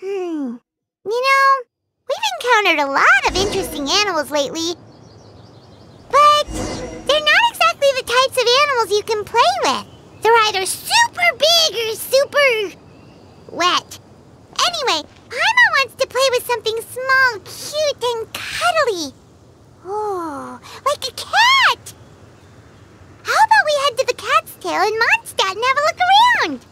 You know, we've encountered a lot of interesting animals lately. But they're not exactly the types of animals you can play with. They're either super big or super wet. Anyway, Paimon wants to play with something small, cute, and cuddly. Oh, like a cat! How about we head to the Cat's Tail in Mondstadt and have a look around?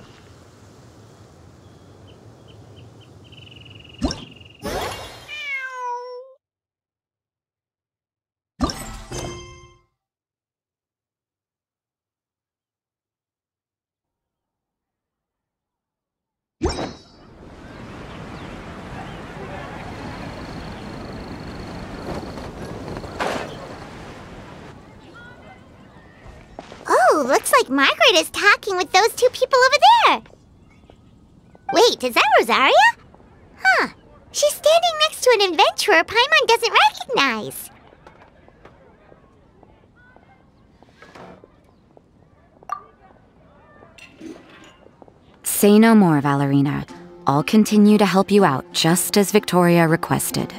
Oh, looks like Margaret is talking with those two people over there. Wait, is that Rosaria? Huh. She's standing next to an adventurer Paimon doesn't recognize. Say no more, Valerina. I'll continue to help you out, just as Victoria requested.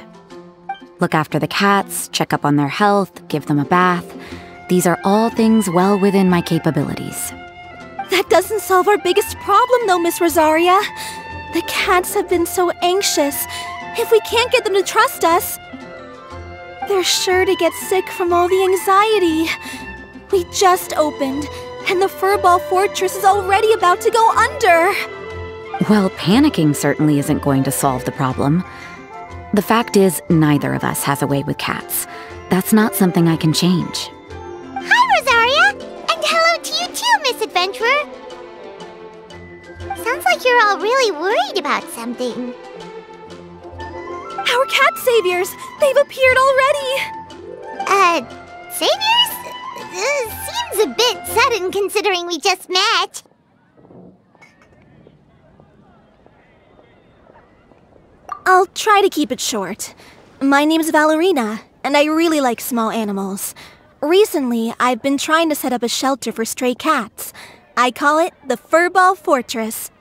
Look after the cats, check up on their health, give them a bath. These are all things well within my capabilities. That doesn't solve our biggest problem, though, Miss Rosaria. The cats have been so anxious. If we can't get them to trust us, they're sure to get sick from all the anxiety. We just opened, and the Furball fortress is already about to go under. Well, panicking certainly isn't going to solve the problem. The fact is, neither of us has a way with cats. That's not something I can change. Hi, Rosaria! And hello to you too, Miss Adventurer! Sounds like you're all really worried about something. Our cat saviors! They've appeared already! Saviors? Seems a bit sudden considering we just met. I'll try to keep it short. My name's Valerina, and I really like small animals. Recently, I've been trying to set up a shelter for stray cats. I call it the Furball Fortress.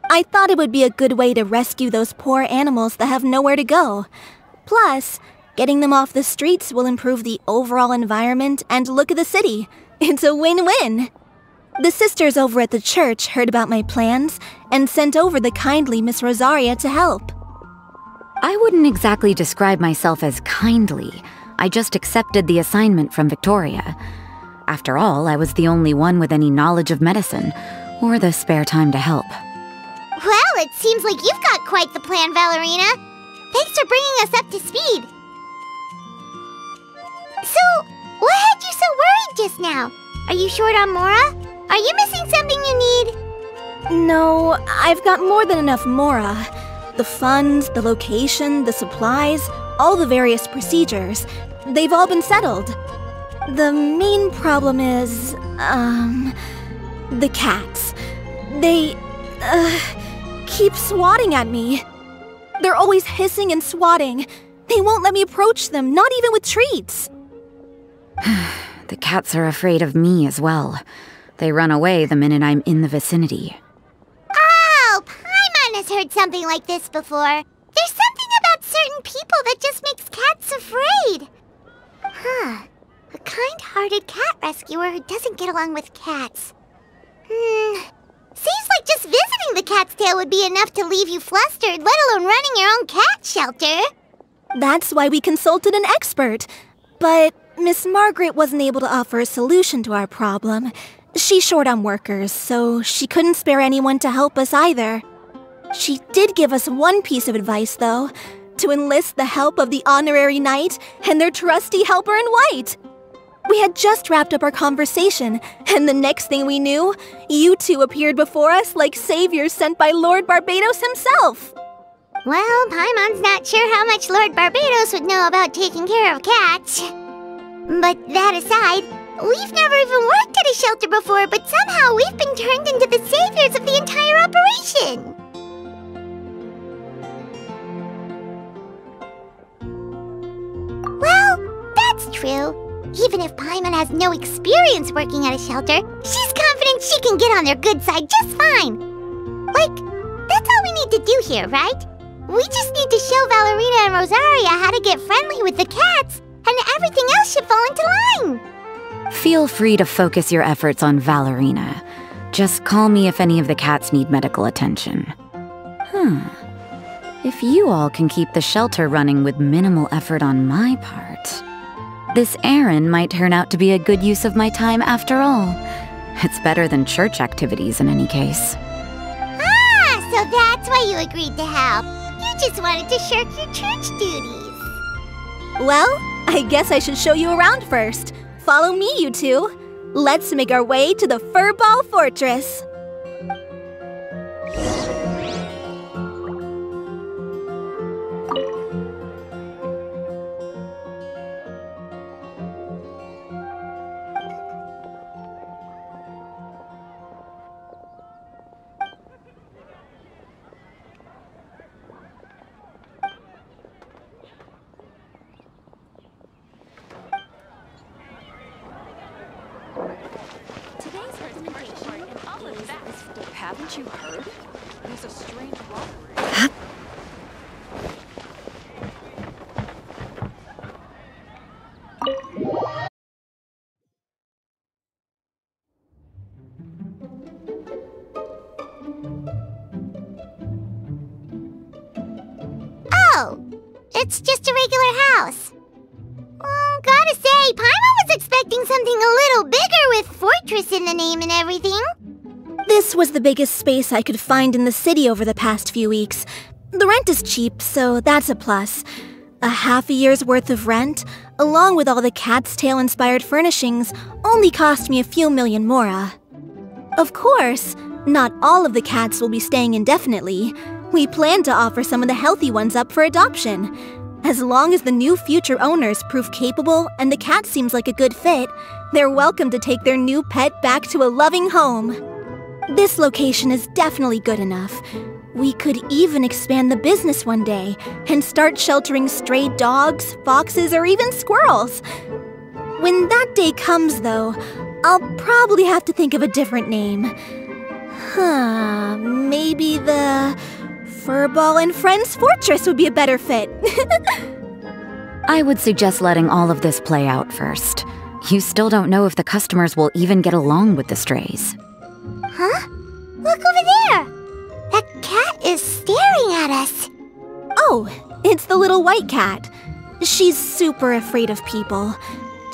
I thought it would be a good way to rescue those poor animals that have nowhere to go. Plus, getting them off the streets will improve the overall environment and look of the city. It's a win-win. The sisters over at the church heard about my plans and sent over the kindly Miss Rosaria to help. I wouldn't exactly describe myself as kindly. I just accepted the assignment from Victoria. After all, I was the only one with any knowledge of medicine, or the spare time to help. Well, it seems like you've got quite the plan, Valerina. Thanks for bringing us up to speed. So, what had you so worried just now? Are you short on Mora? Are you missing something you need? No, I've got more than enough Mora. The funds, the location, the supplies, all the various procedures. They've all been settled. The main problem is, the cats. They, keep swatting at me. They're always hissing and swatting. They won't let me approach them, not even with treats. The cats are afraid of me as well. They run away the minute I'm in the vicinity. Oh, Paimon has heard something like this before. There's something about certain people that just makes cats afraid. Huh. A kind-hearted cat rescuer who doesn't get along with cats. Seems like just visiting the Cat's Tail would be enough to leave you flustered, let alone running your own cat shelter. That's why we consulted an expert. But Miss Margaret wasn't able to offer a solution to our problem. She's short on workers, so she couldn't spare anyone to help us either. She did give us one piece of advice, though, to enlist the help of the Honorary Knight and their trusty helper in white. We had just wrapped up our conversation, and the next thing we knew, you two appeared before us like saviors sent by Lord Barbados himself. Well, Paimon's not sure how much Lord Barbados would know about taking care of cats. But that aside, we've never even worked at a shelter before, but somehow we've been turned into the saviors of the entire operation. Well, that's true. Even if Paimon has no experience working at a shelter, she's confident she can get on their good side just fine. Like, that's all we need to do here, right? We just need to show Valerina and Rosaria how to get friendly with the cats, and everything else should fall into line. Feel free to focus your efforts on Valerina. Just call me if any of the cats need medical attention. If you all can keep the shelter running with minimal effort on my part, this errand might turn out to be a good use of my time after all. It's better than church activities in any case. Ah, so that's why you agreed to help. You just wanted to shirk your church duties. Well, I guess I should show you around first. Follow me, you two. Let's make our way to the Furball Fortress. Haven't you heard? There's a strange robbery. Oh, it's just a regular house. Gotta say, Paimon was expecting something a little bigger with Fortress in the name and everything. This was the biggest space I could find in the city over the past few weeks. The rent is cheap, so that's a plus. A half a year's worth of rent, along with all the Cat's Tail-inspired furnishings, only cost me a few million mora. Of course, not all of the cats will be staying indefinitely. We plan to offer some of the healthy ones up for adoption. As long as the new future owners prove capable and the cat seems like a good fit, they're welcome to take their new pet back to a loving home. This location is definitely good enough. We could even expand the business one day and start sheltering stray dogs, foxes, or even squirrels. When that day comes, though, I'll probably have to think of a different name. Maybe the Furball and Friends Fortress would be a better fit. I would suggest letting all of this play out first. You still don't know if the customers will even get along with the strays. Huh? Look over there! That cat is staring at us. Oh, it's the little white cat. She's super afraid of people.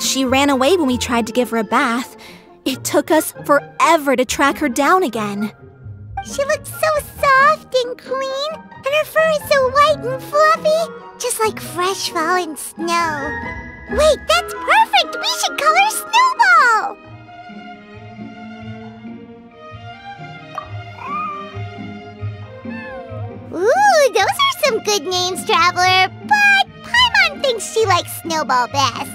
She ran away when we tried to give her a bath. It took us forever to track her down again. She looks so soft and clean, and her fur is so white and fluffy, just like fresh fallen snow. Wait, that's perfect! We should call her Snowball! Ooh, those are some good names, Traveler, but Paimon thinks she likes Snowball best.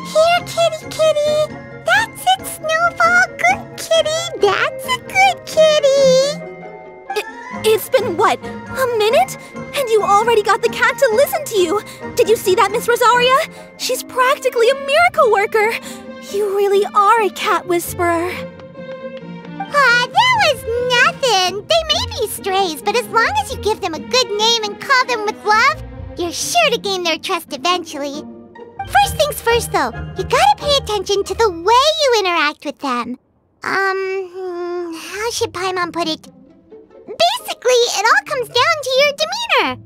Here, kitty, kitty! That's it, Snowball! Good kitty! That's a good kitty! It's been, what, a minute? And you already got the cat to listen to you! Did you see that, Miss Rosaria? She's practically a miracle worker! You really are a cat whisperer. Ah, that was nothing! They may be strays, but as long as you give them a good name and call them with love, you're sure to gain their trust eventually. First things first, though, you gotta pay attention to the way you interact with them. How should Paimon put it? Basically, it all comes down to your demeanor.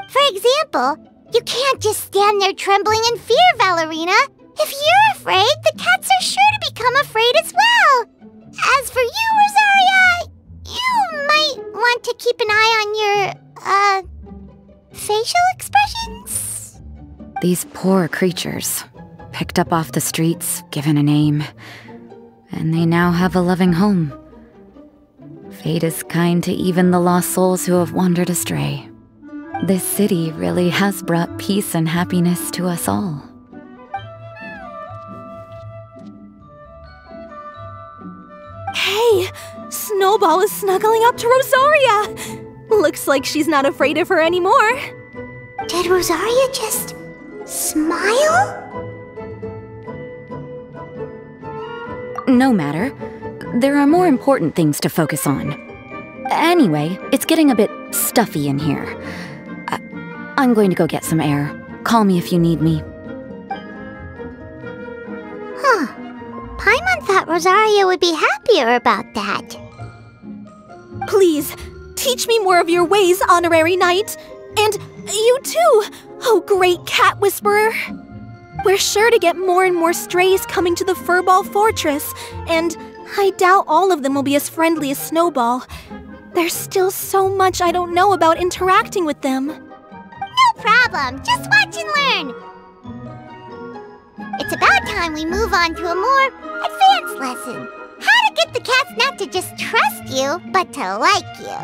For example, you can't just stand there trembling in fear, Valerina. If you're afraid, the cats are sure to become afraid as well. As for you, Rosaria, you might want to keep an eye on your, facial expressions. These poor creatures, picked up off the streets, given a name, and they now have a loving home. Fate is kind to even the lost souls who have wandered astray. This city really has brought peace and happiness to us all. Hey, Snowball is snuggling up to Rosaria. Looks like she's not afraid of her anymore. Did Rosaria just smile? No matter. There are more important things to focus on. Anyway, it's getting a bit stuffy in here. I'm going to go get some air. Call me if you need me. Huh. Paimon thought Rosario would be happier about that. Please, teach me more of your ways, Honorary Knight. And you too, oh great cat whisperer. We're sure to get more and more strays coming to the Furball Fortress, and I doubt all of them will be as friendly as Snowball. There's still so much I don't know about interacting with them. No problem, just watch and learn. It's about time we move on to a more advanced lesson. How to get the cats not to just trust you, but to like you.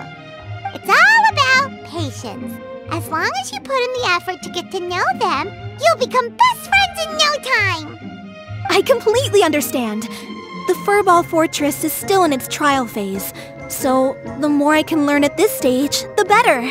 It's all about patience. As long as you put in the effort to get to know them, you'll become best friends in no time. I completely understand. The Furball Fortress is still in its trial phase, so the more I can learn at this stage, the better.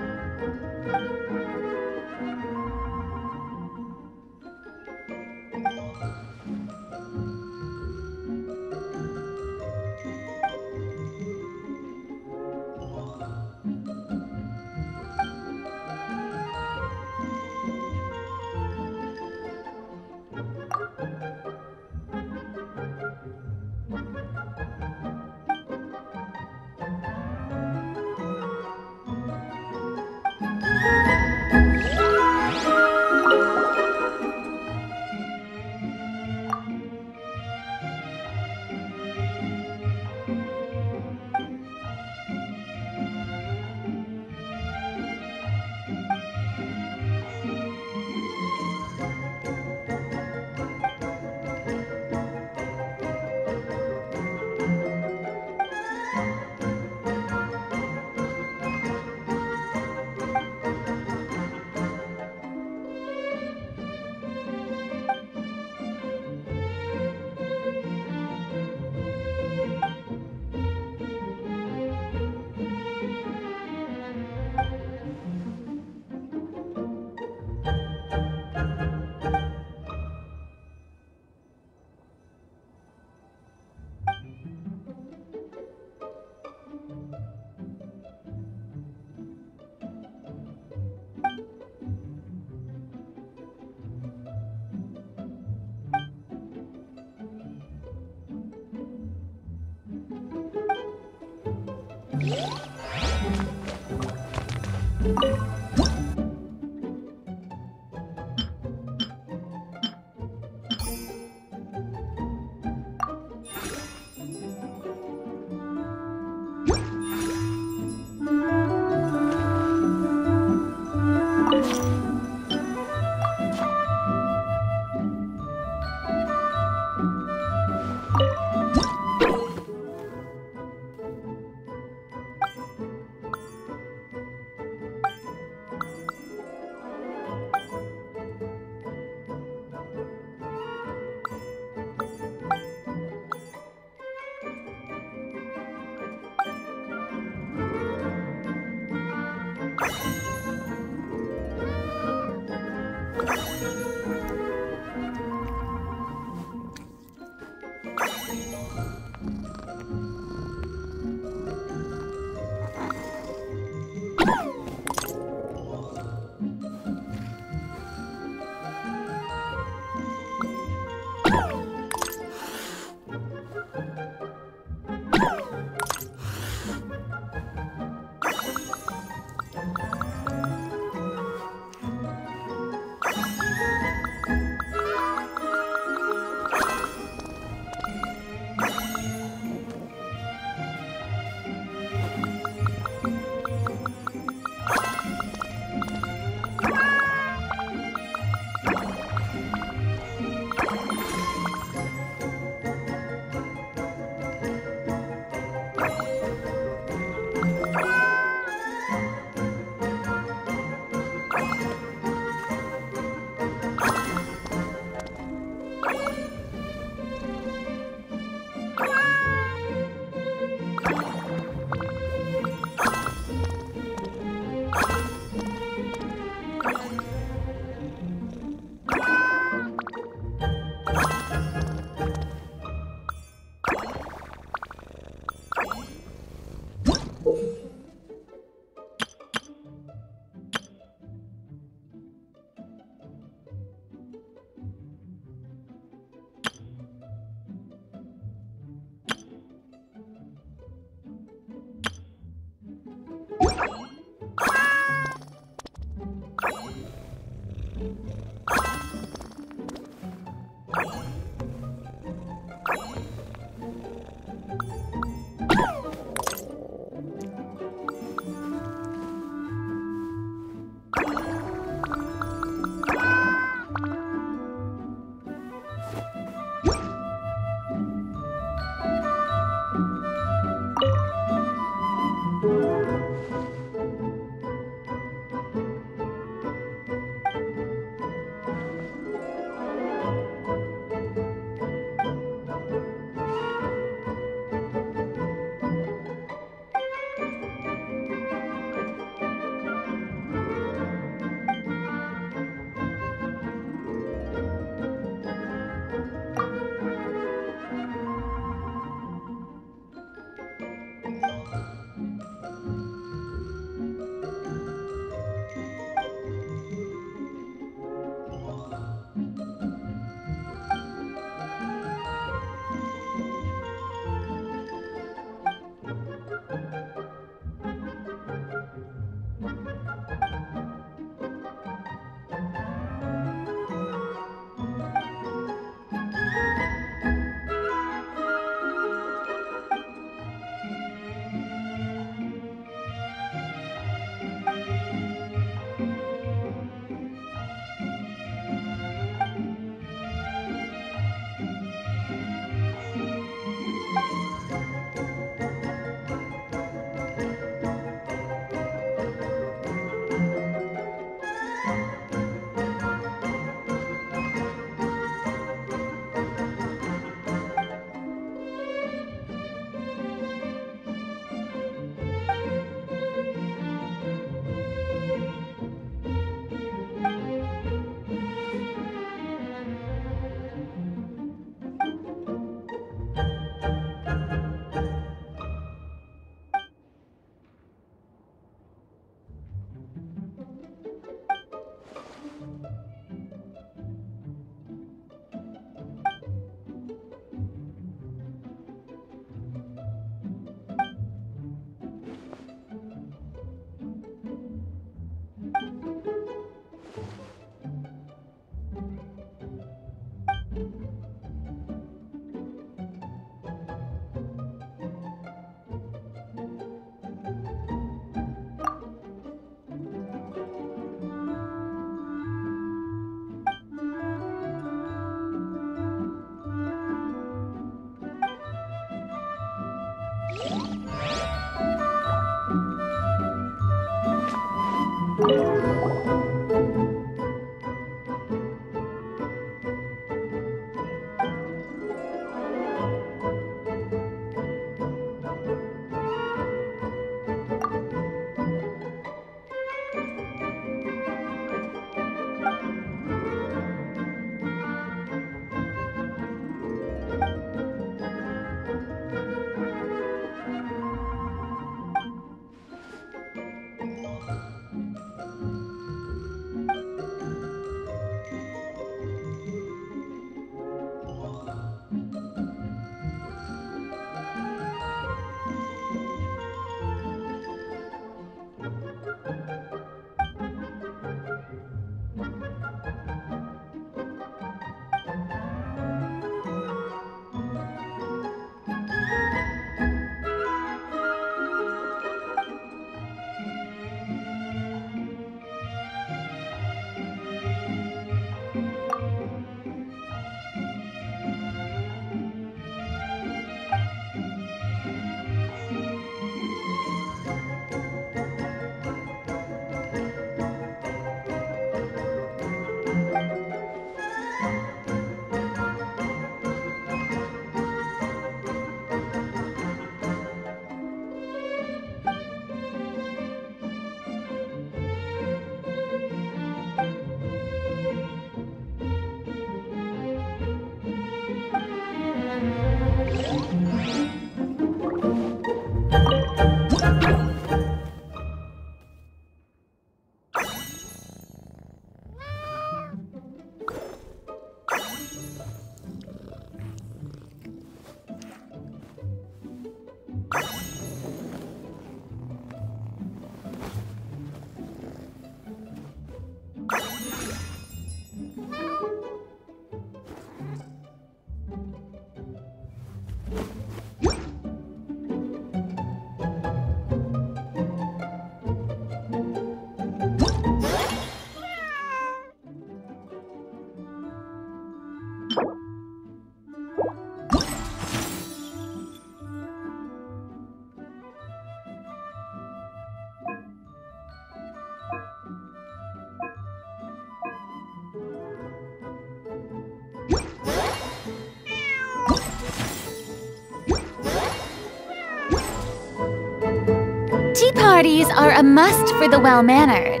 parties are a must for the well-mannered.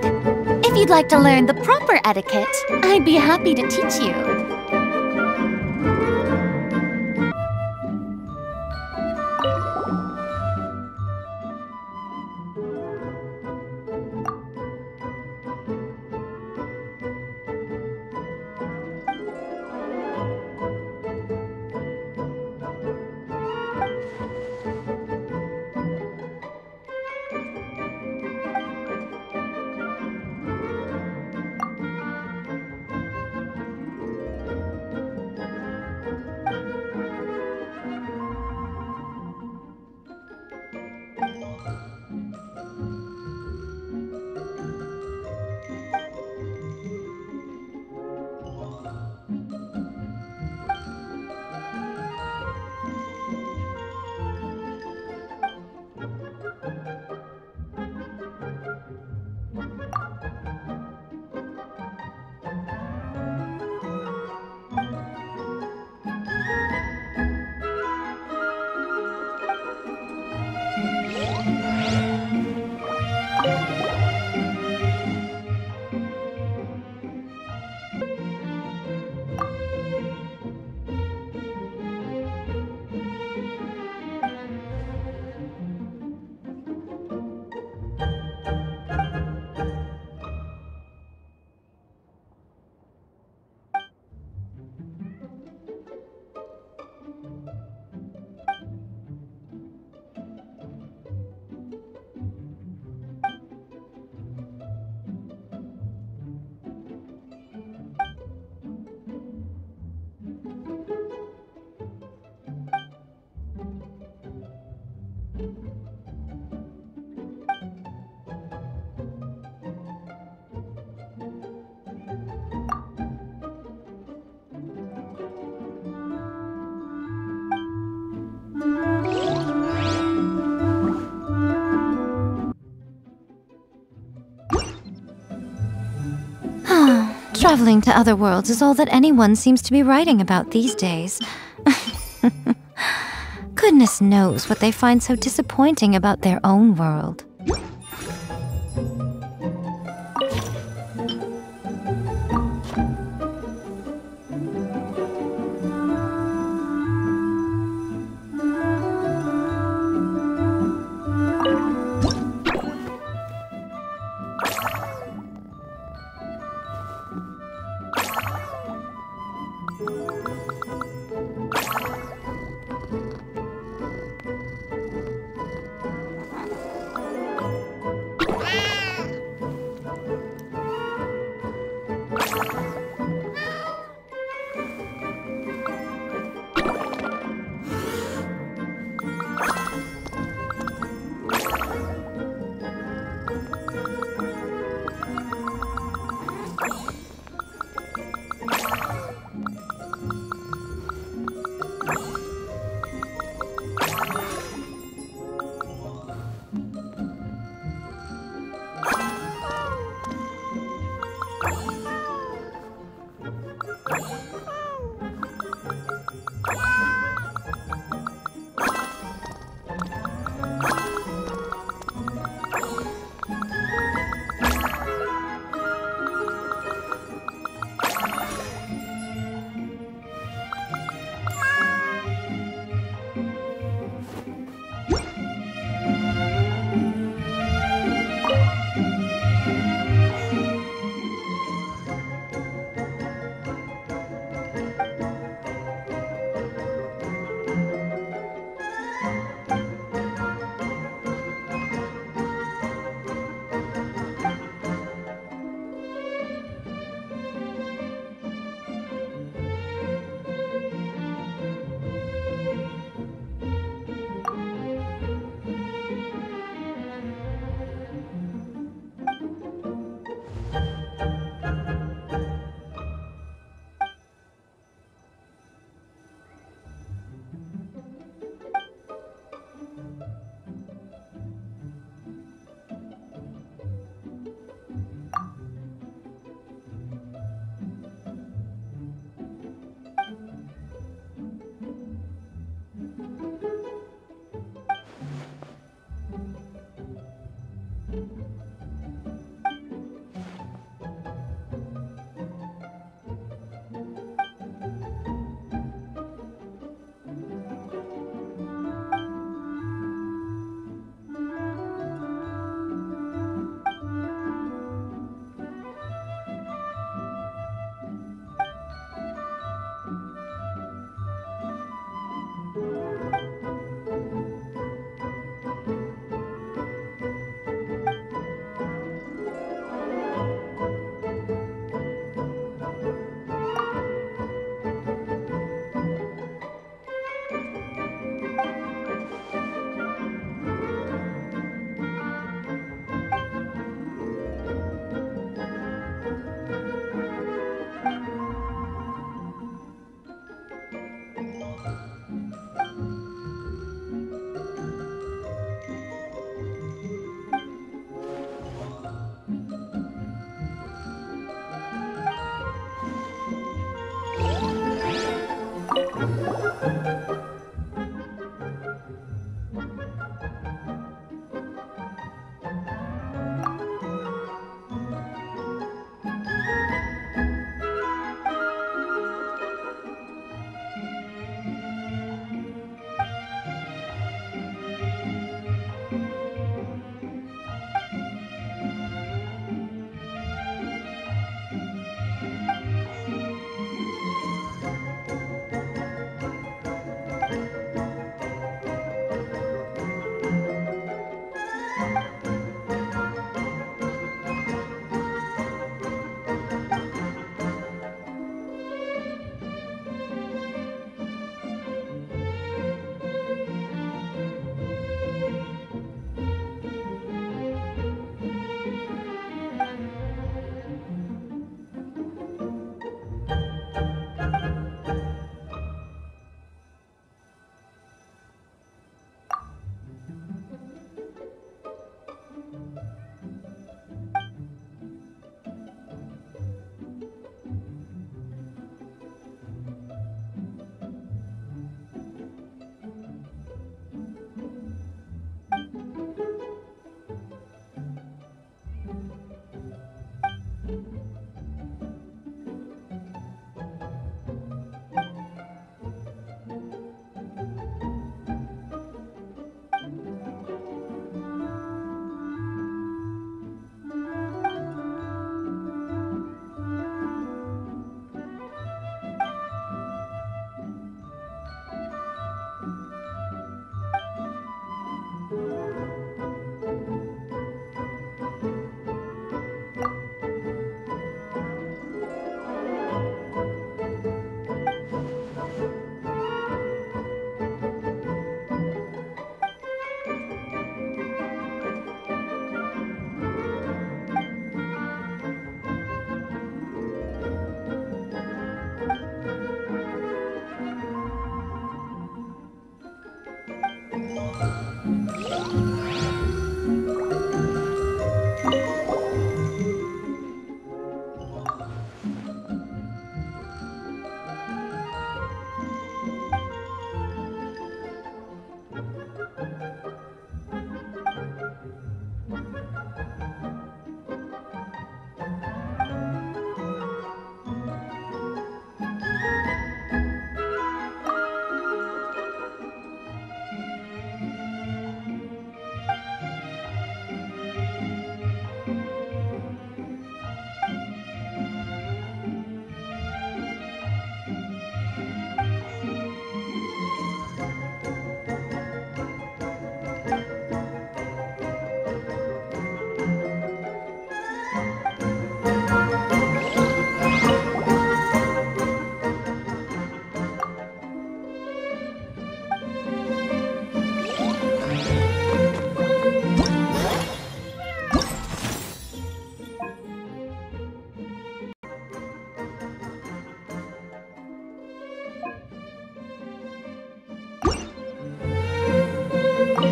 If you'd like to learn the proper etiquette, I'd be happy to teach you. Traveling to other worlds is all that anyone seems to be writing about these days. Goodness knows what they find so disappointing about their own world.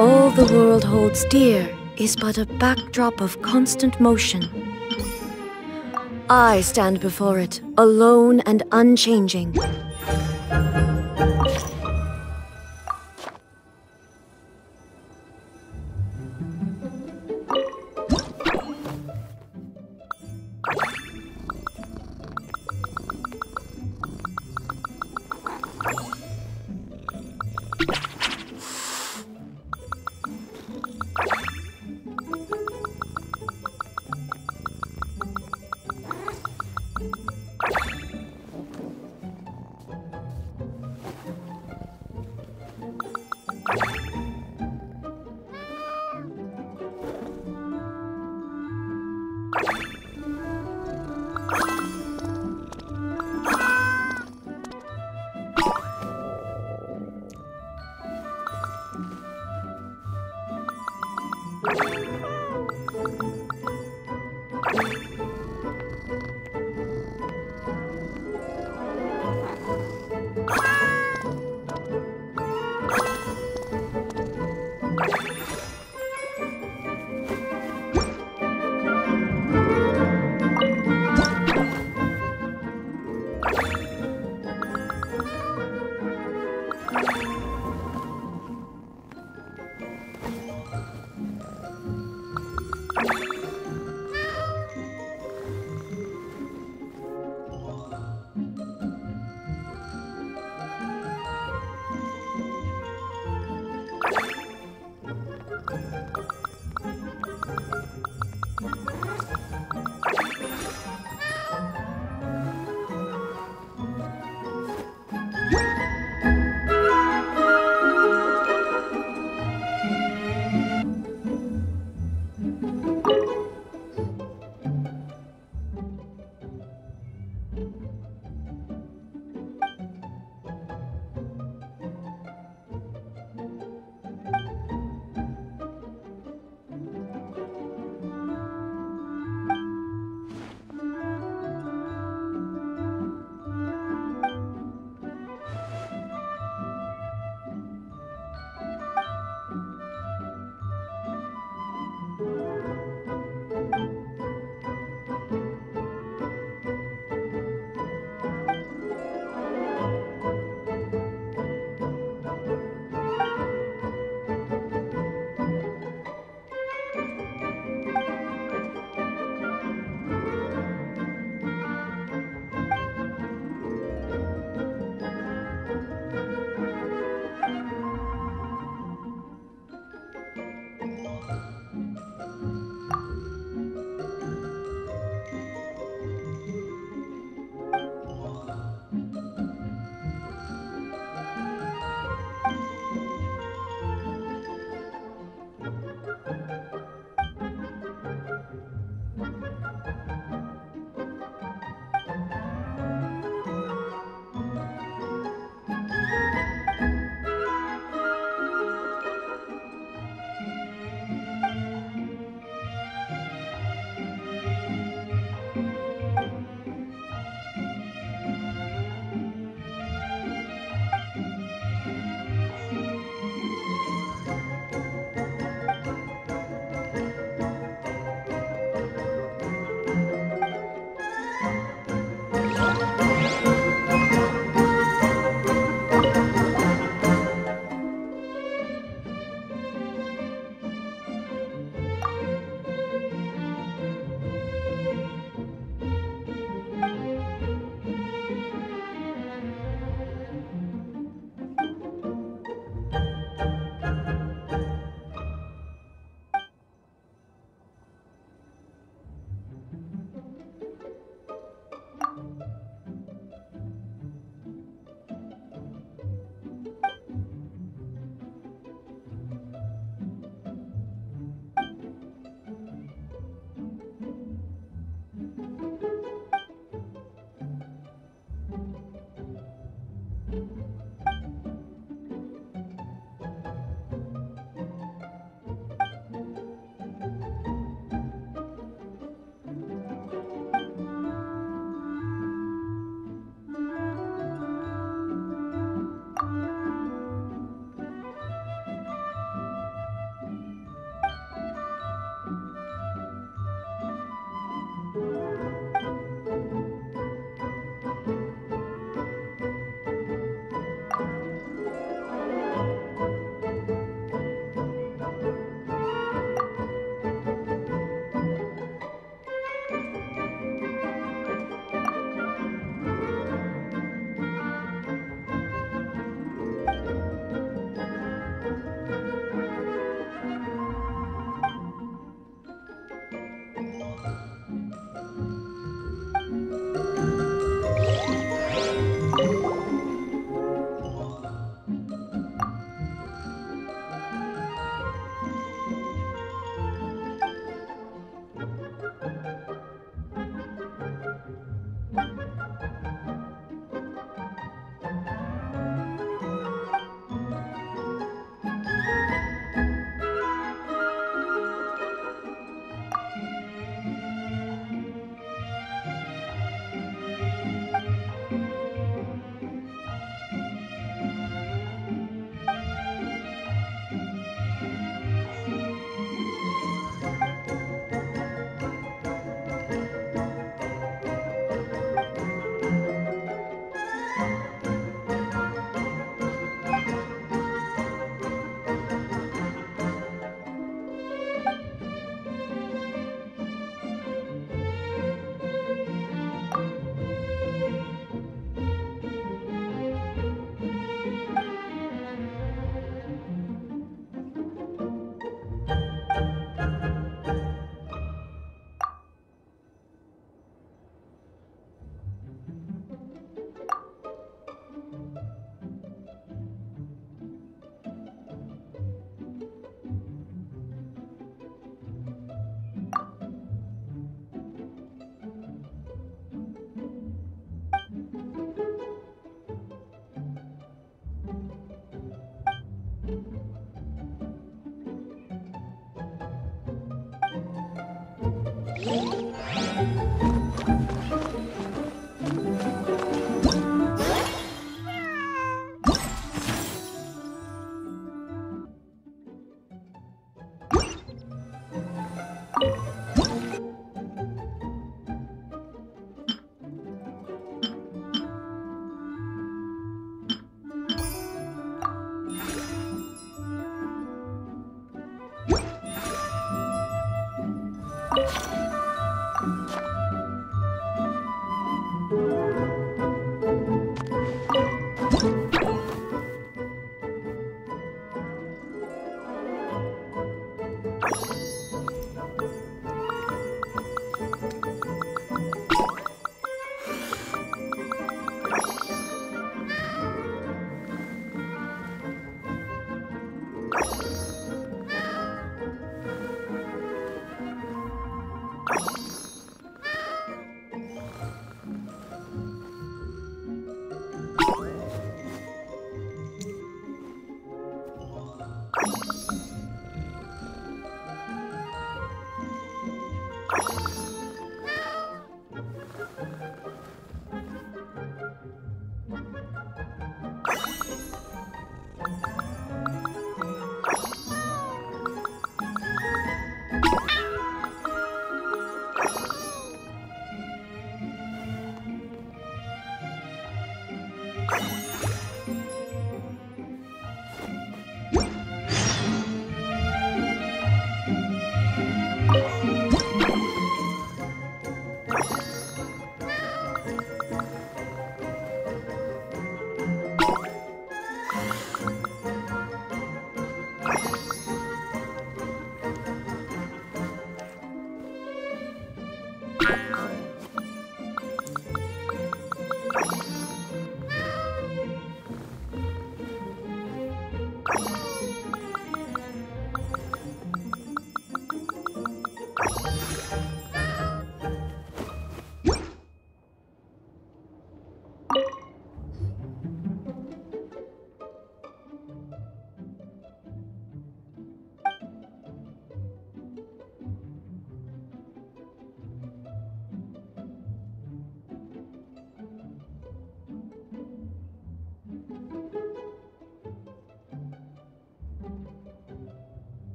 All the world holds dear is but a backdrop of constant motion. I stand before it, alone and unchanging.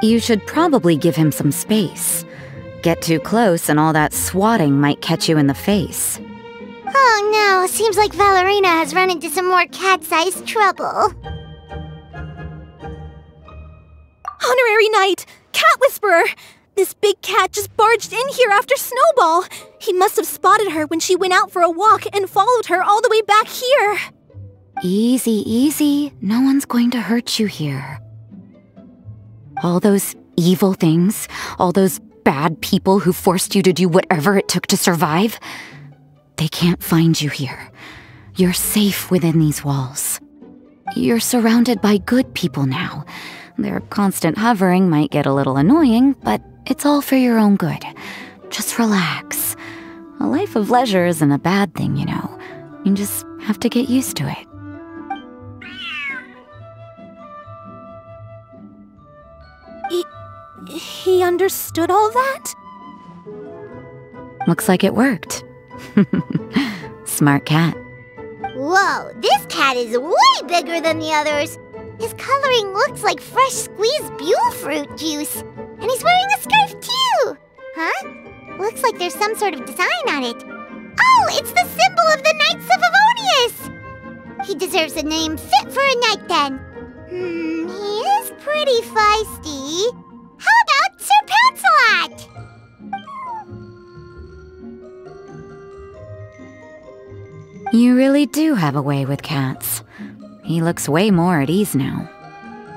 You should probably give him some space. Get too close and all that swatting might catch you in the face. Oh no, seems like Valerina has run into some more cat-sized trouble. Honorary Knight! Cat Whisperer! This big cat just barged in here after Snowball! He must have spotted her when she went out for a walk and followed her all the way back here! Easy, easy. No one's going to hurt you here. All those evil things, all those bad people who forced you to do whatever it took to survive, they can't find you here. You're safe within these walls. You're surrounded by good people now. Their constant hovering might get a little annoying, but it's all for your own good. Just relax. A life of leisure isn't a bad thing, you know. You just have to get used to it. He understood all that? Looks like it worked. Smart cat. Whoa, this cat is way bigger than the others. His coloring looks like fresh squeezed Buell fruit juice. And he's wearing a scarf too! Huh? Looks like there's some sort of design on it. Oh, it's the symbol of the Knights of Avonius! He deserves a name fit for a knight then. He is pretty feisty. How about Sir Pouncelot? You really do have a way with cats. He looks way more at ease now.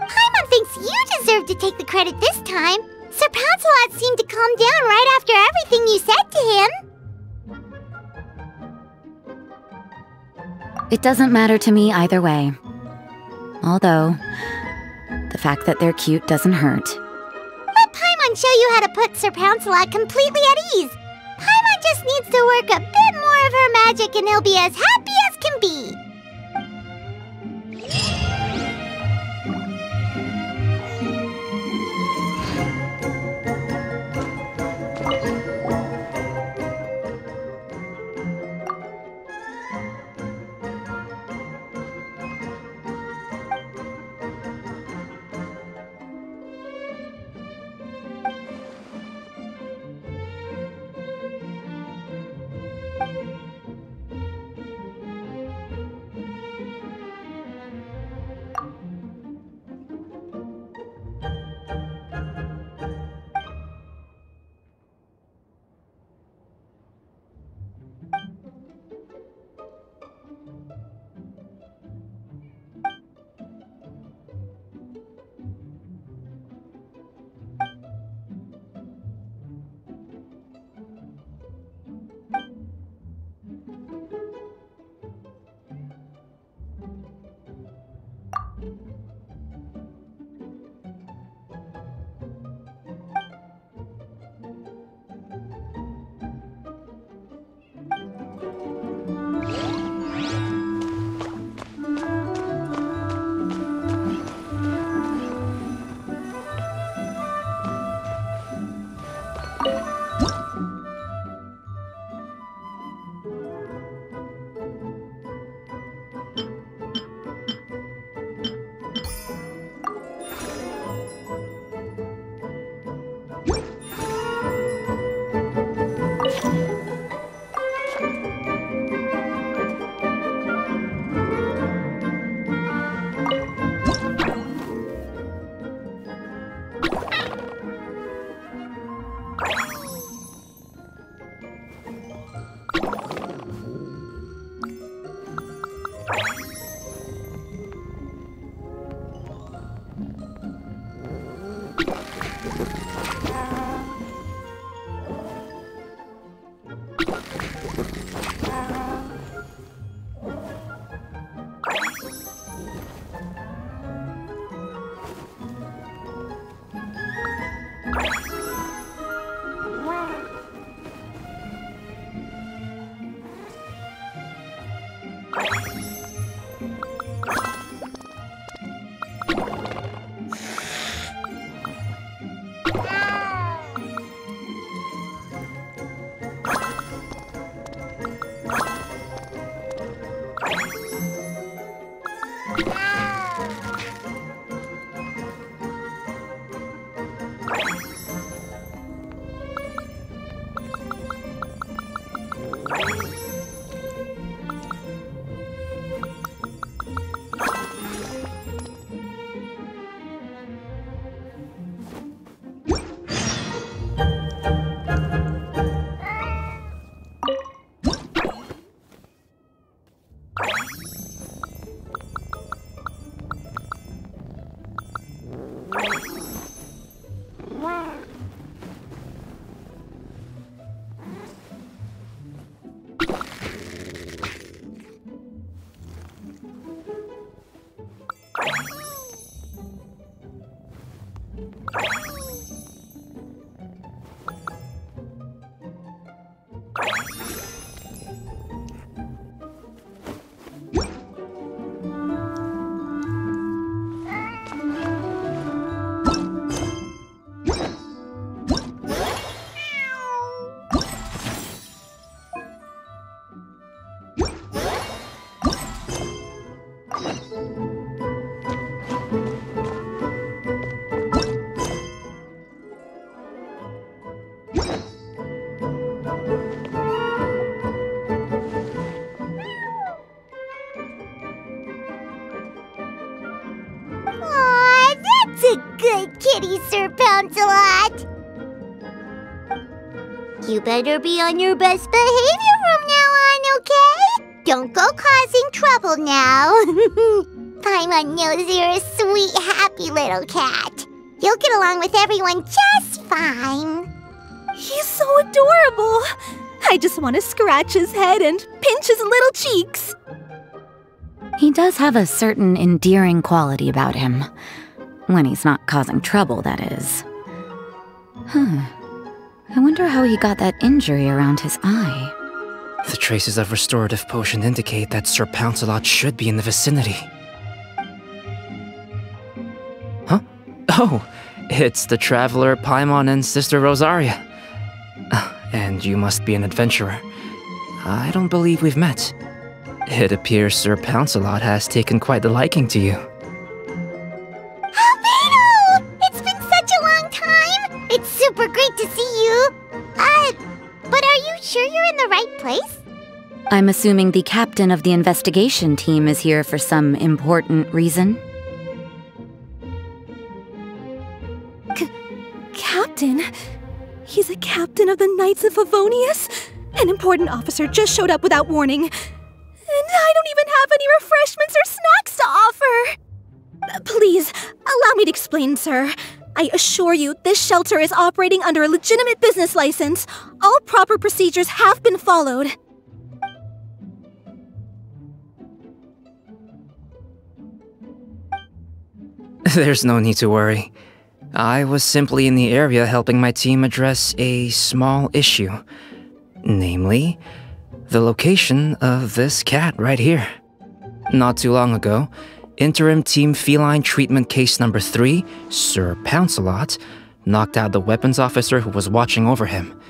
Paimon thinks you deserve to take the credit this time. Sir Pouncelot seemed to calm down right after everything you said to him. It doesn't matter to me either way. Although, the fact that they're cute doesn't hurt. Let Paimon show you how to put Sir Pouncelot completely at ease. Paimon just needs to work a bit more of her magic and he'll be as happy as can be. Aw, that's a good kitty, Sir Pouncelot. You better be on your best behavior from now on, okay? Don't go causing trouble now. Paimon knows you're a sweet, happy little cat. You'll get along with everyone just fine. He's so adorable. I just want to scratch his head and pinch his little cheeks. He does have a certain endearing quality about him. When he's not causing trouble, that is. I wonder how he got that injury around his eye. The traces of restorative potion indicate that Sir Pouncelot should be in the vicinity. Huh? Oh, it's the traveler Paimon and Sister Rosaria. And you must be an adventurer. I don't believe we've met. It appears Sir Pouncelot has taken quite the liking to you. Albedo! It's been such a long time! It's super great to see you. But are you sure you're in the right place? I'm assuming the captain of the investigation team is here for some important reason? Captain? He's a captain of the Knights of Favonius? An important officer just showed up without warning. And I don't even have any refreshments or snacks to offer! Please, allow me to explain, sir. I assure you, this shelter is operating under a legitimate business license. All proper procedures have been followed. There's no need to worry. I was simply in the area helping my team address a small issue. Namely, the location of this cat right here. Not too long ago, Interim Team Feline Treatment Case Number 3, Sir Pouncelot, knocked out the weapons officer who was watching over him.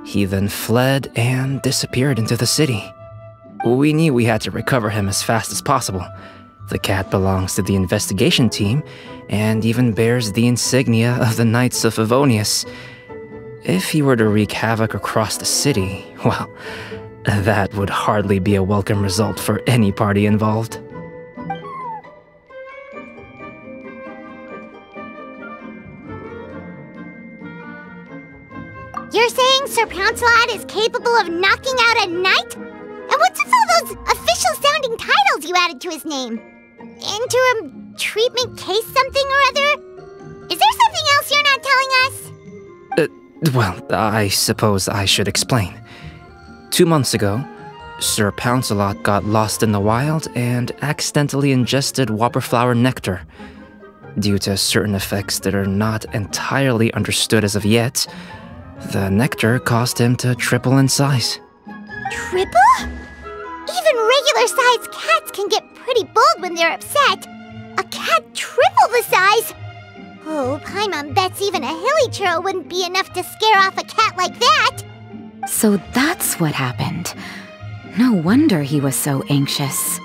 He then fled and disappeared into the city. We knew we had to recover him as fast as possible. The cat belongs to the investigation team and even bears the insignia of the Knights of Favonius. If he were to wreak havoc across the city, well, that would hardly be a welcome result for any party involved. You're saying Sir Pouncelot is capable of knocking out a knight? And what's with all those official-sounding titles you added to his name? Interim treatment case something or other? Is there something else you're not telling us? Well, I suppose I should explain. 2 months ago, Sir Pouncelot got lost in the wild and accidentally ingested whopperflower nectar. Due to certain effects that are not entirely understood as of yet, the nectar caused him to triple in size. Triple? Even regular-sized cats can get pretty bold when they're upset. A cat triple the size? Oh, Paimon bets even a hilly churl wouldn't be enough to scare off a cat like that. So that's what happened. No wonder he was so anxious.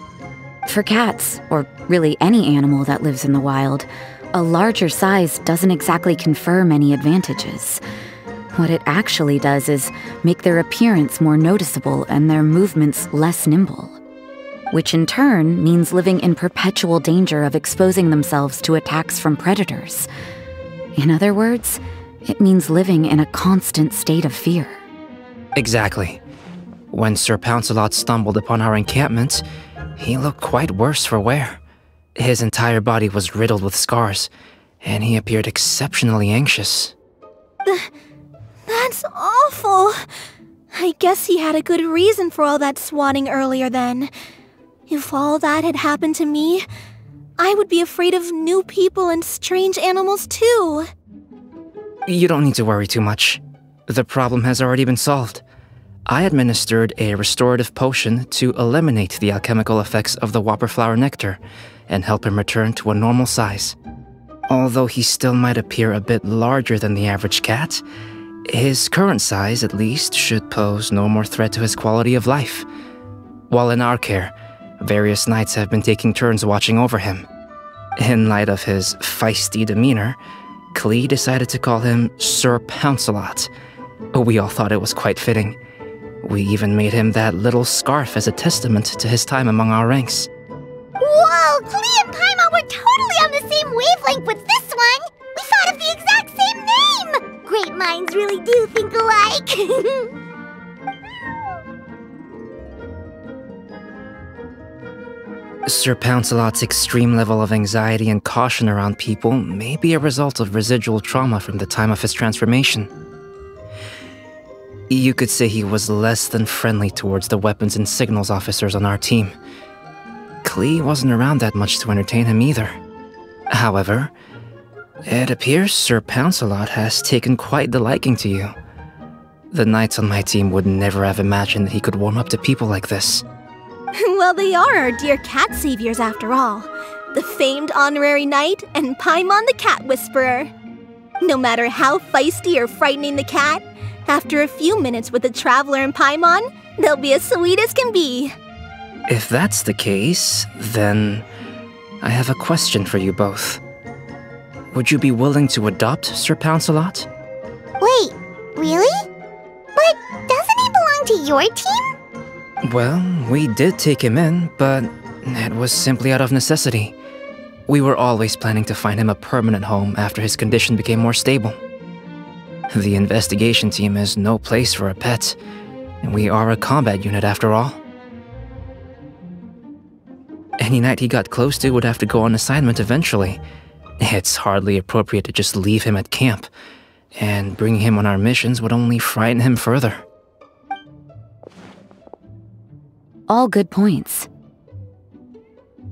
For cats, or really any animal that lives in the wild, a larger size doesn't exactly confer many advantages. What it actually does is make their appearance more noticeable and their movements less nimble. Which in turn means living in perpetual danger of exposing themselves to attacks from predators. In other words, it means living in a constant state of fear. Exactly. When Sir Pouncelot stumbled upon our encampment, he looked quite worse for wear. His entire body was riddled with scars, and he appeared exceptionally anxious. That's awful. I guess he had a good reason for all that swatting earlier then. If all that had happened to me, I would be afraid of new people and strange animals too. You don't need to worry too much. The problem has already been solved. I administered a restorative potion to eliminate the alchemical effects of the whopperflower nectar and help him return to a normal size. Although he still might appear a bit larger than the average cat, his current size, at least, should pose no more threat to his quality of life. While in our care, Various knights have been taking turns watching over him. In light of his feisty demeanor, Klee decided to call him Sir Pouncelot. We all thought it was quite fitting. We even made him that little scarf as a testament to his time among our ranks. Whoa, Klee and Paimon were totally on the same wavelength with this one! We thought of the exact same name! Great minds really do think alike! Sir Pouncelot's extreme level of anxiety and caution around people may be a result of residual trauma from the time of his transformation. You could say he was less than friendly towards the weapons and signals officers on our team. Klee wasn't around that much to entertain him either. However, it appears Sir Pouncelot has taken quite the liking to you. The knights on my team would never have imagined that he could warm up to people like this. Well, they are our dear cat saviors after all. The famed honorary knight and Paimon the cat whisperer. No matter how feisty or frightening the cat, after a few minutes with the traveler and Paimon, they'll be as sweet as can be. If that's the case, then I have a question for you both. Would you be willing to adopt Sir Pouncelot? Wait, really? But doesn't he belong to your team? Well, we did take him in, but it was simply out of necessity. We were always planning to find him a permanent home after his condition became more stable. The investigation team is no place for a pet, and we are a combat unit after all. Any knight he got close to would have to go on assignment eventually. It's hardly appropriate to just leave him at camp, and bringing him on our missions would only frighten him further. All good points.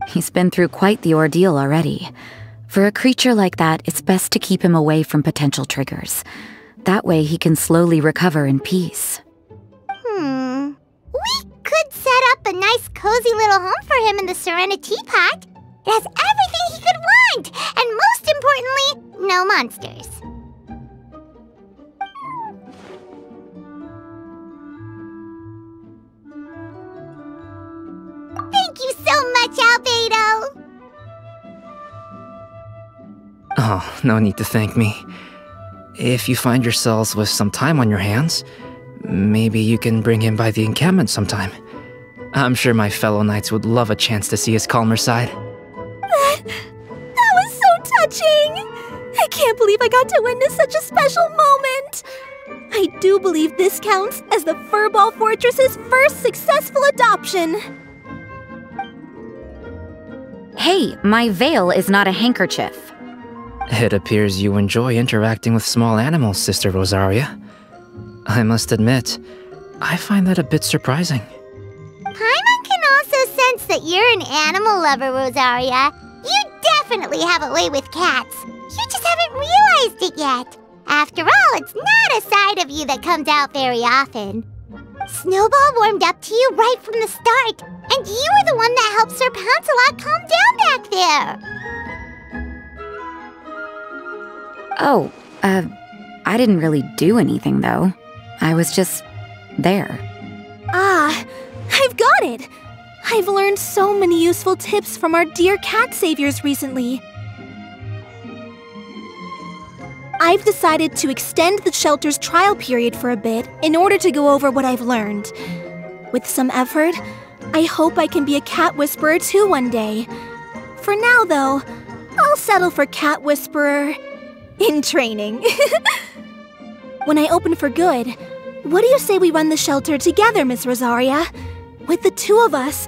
He's been through quite the ordeal already. For a creature like that, it's best to keep him away from potential triggers. That way he can slowly recover in peace. We could set up a nice cozy little home for him in the Serenity Pot. It has everything he could want, and most importantly, no monsters. Thank you so much, Albedo! Oh, no need to thank me. If you find yourselves with some time on your hands, maybe you can bring him by the encampment sometime. I'm sure my fellow knights would love a chance to see his calmer side. That was so touching! I can't believe I got to witness such a special moment! I do believe this counts as the Furball Fortress's first successful adoption! Hey, my veil is not a handkerchief. It appears you enjoy interacting with small animals, Sister Rosaria. I must admit, I find that a bit surprising. Paimon can also sense that you're an animal lover, Rosaria. You definitely have a way with cats. You just haven't realized it yet. After all, it's not a side of you that comes out very often. Snowball warmed up to you right from the start, and you were the one that helped Sir Pouncelot calm down back there. Oh, I didn't really do anything, though. I was just there. Ah, I've got it! I've learned so many useful tips from our dear cat saviors recently. I've decided to extend the shelter's trial period for a bit in order to go over what I've learned. With some effort, I hope I can be a cat whisperer too one day. For now, though, I'll settle for cat whisperer in training. When I open for good, what do you say we run the shelter together, Miss Rosaria? With the two of us,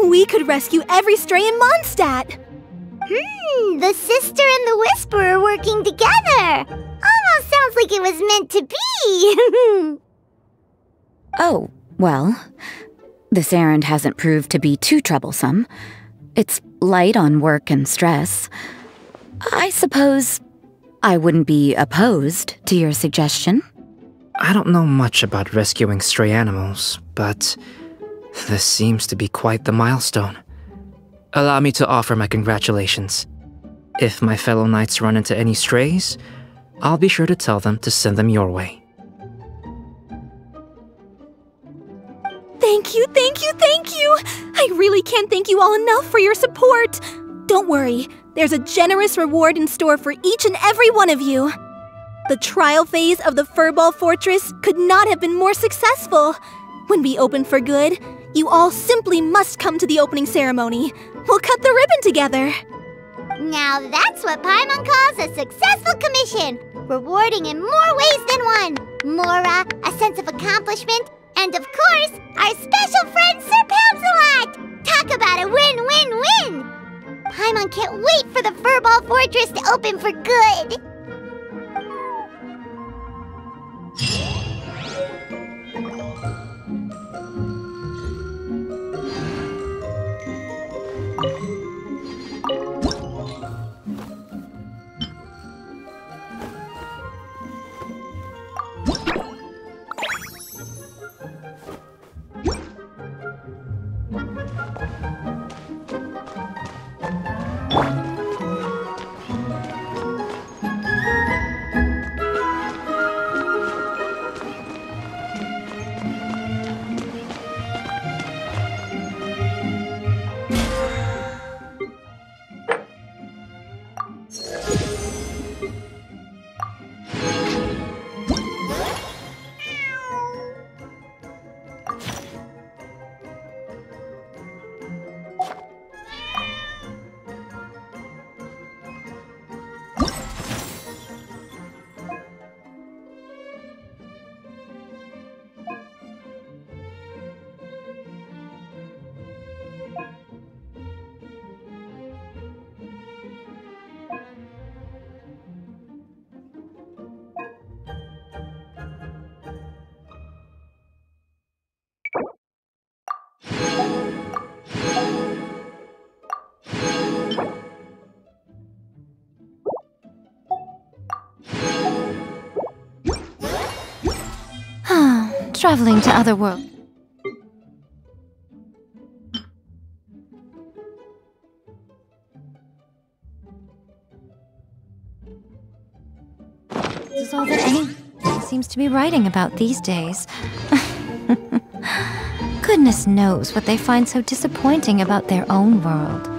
we could rescue every stray in Mondstadt. The sister and the whisperer working together. Almost sounds like it was meant to be. Oh, well, this errand hasn't proved to be too troublesome. It's light on work and stress. I suppose I wouldn't be opposed to your suggestion. I don't know much about rescuing stray animals, but this seems to be quite the milestone. Allow me to offer my congratulations. If my fellow knights run into any strays, I'll be sure to tell them to send them your way. Thank you, thank you, thank you! I really can't thank you all enough for your support! Don't worry, there's a generous reward in store for each and every one of you. The trial phase of the Furball Fortress could not have been more successful. When we open for good, you all simply must come to the opening ceremony. We'll cut the ribbon together. Now that's what Paimon calls a successful commission, rewarding in more ways than one. Mora, a sense of accomplishment, and of course, our special friend Sir Pouncelot! Talk about a win-win-win! Paimon can't wait for the Furball Fortress to open for good! Traveling to other worlds. This is all that anyone seems to be writing about these days. Goodness knows what they find so disappointing about their own world.